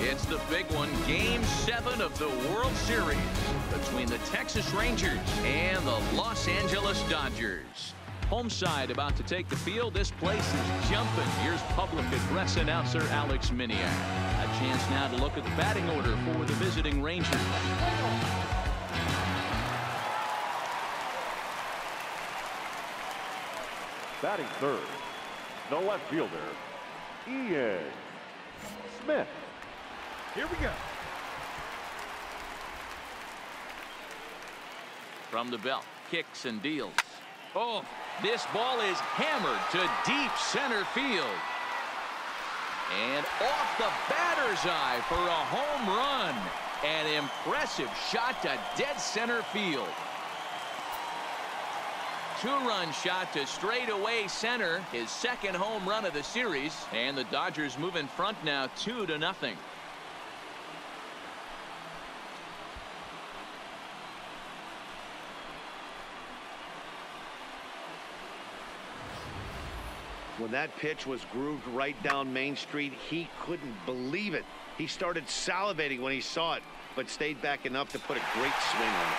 It's the big one, Game 7 of the World Series between the Texas Rangers and the Los Angeles Dodgers. Home side about to take the field. This place is jumping. Here's public address announcer Alex Miniak. A chance now to look at the batting order for the visiting Rangers. Batting third, the left fielder, Ian Smith. Here we go. From the belt, kicks and deals. Oh, this ball is hammered to deep center field. And off the batter's eye for a home run. An impressive shot to dead center field. Two-run shot to straightaway center. His second home run of the series. And the Dodgers move in front now 2-0. When that pitch was grooved right down Main Street, he couldn't believe it. He started salivating when he saw it, but stayed back enough to put a great swing on it.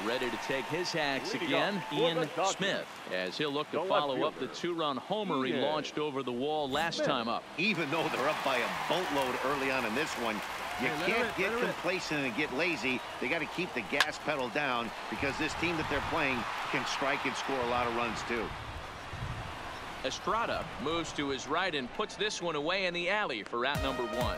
Ready to take his hacks again, Ian Smith, as he'll look to follow up the two-run homer he launched over the wall last time up. Even though they're up by a boatload early on in this one, you can't get complacent and get lazy. They got to keep the gas pedal down because this team that they're playing can strike and score a lot of runs too. Estrada moves to his right and puts this one away in the alley for out number 1.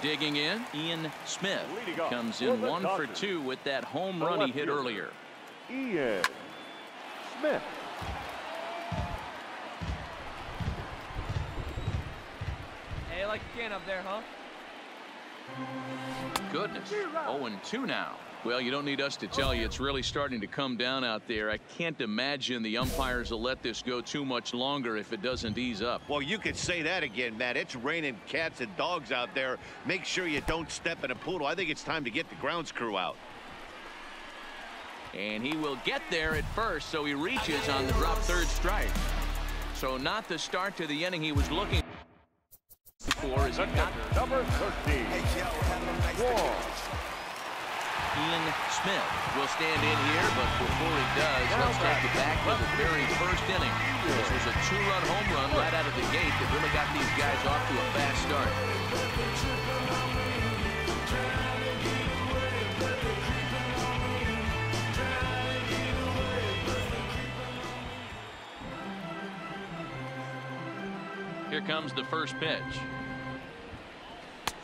Digging in, Ian Smith comes in 1 for 2 with that home run he hit earlier. Ian Smith. Hey, you like a can up there, huh? Goodness, 0-2 now. Well, you don't need us to tell you it's really starting to come down out there. I can't imagine the umpires will let this go too much longer if it doesn't ease up. Well, you could say that again, Matt. It's raining cats and dogs out there. Make sure you don't step in a poodle. I think it's time to get the grounds crew out. And he will get there at first, so he reaches on the drop third strike. So not the start to the inning he was looking for as he got number 13. Ian Smith will stand in here, but before he does, let's take you back to the very first inning. This was a two-run home run right out of the gate that really got these guys off to a fast start. Here comes the first pitch.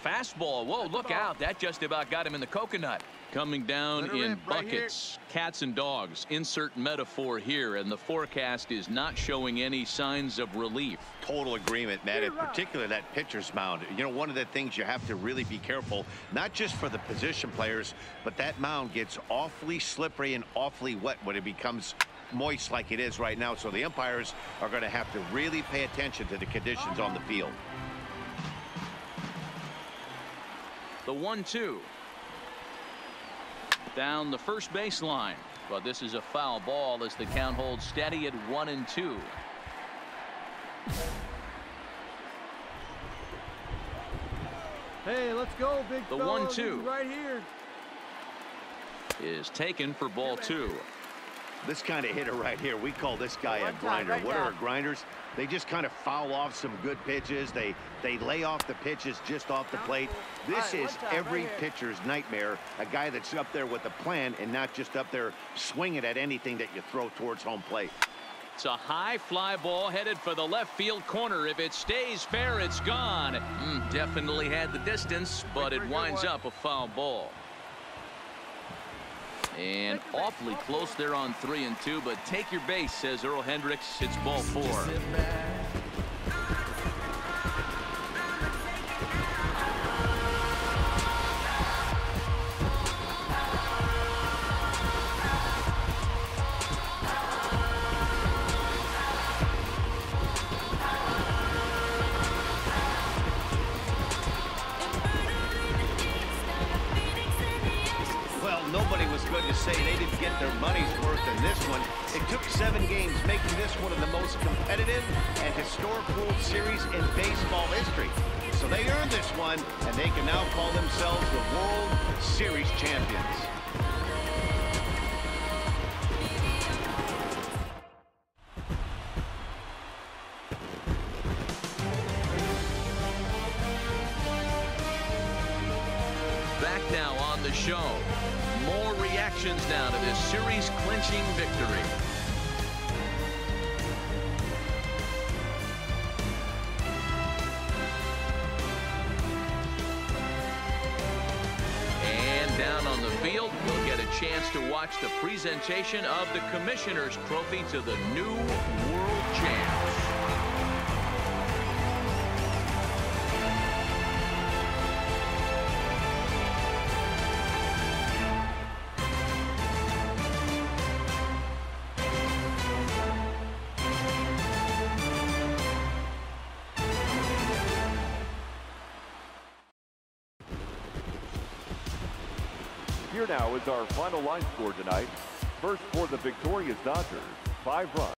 Fastball. Whoa, look out. That just about got him in the coconut. Coming down in buckets, cats and dogs. Insert metaphor here, and the forecast is not showing any signs of relief. Total agreement, Matt. In particular, that pitcher's mound. You know, one of the things you have to really be careful, not just for the position players, but that mound gets awfully slippery and awfully wet when it becomes moist like it is right now. So the umpires are going to have to really pay attention to the conditions on the field. The 1-2. Down the first baseline, but this is a foul ball as the count holds steady at 1-2. Hey, let's go, big The fella. 1-2 right here is taken for ball 2. This kind of hitter right here, we call this guy a grinder. What are grinders? They just kind of foul off some good pitches. They lay off the pitches just off the plate. This is every pitcher's nightmare. A guy that's up there with a plan and not just up there swinging at anything that you throw towards home plate. It's a high fly ball headed for the left field corner. If it stays fair, it's gone. Definitely had the distance, but it winds up a foul ball. And awfully close there on 3-2, but take your base, says Earl Hendricks. It's ball 4. feels good to say they didn't get their money's worth in this one. It took 7 games, making this one of the most competitive and historic World Series in baseball history. So they earned this one, and they can now call themselves the World Series champions. Back now on the show. More reactions now to this series-clinching victory. And down on the field, we'll get a chance to watch the presentation of the Commissioner's Trophy to the new World Champs. Here now is our final line score tonight. First for the victorious Dodgers, 5 runs.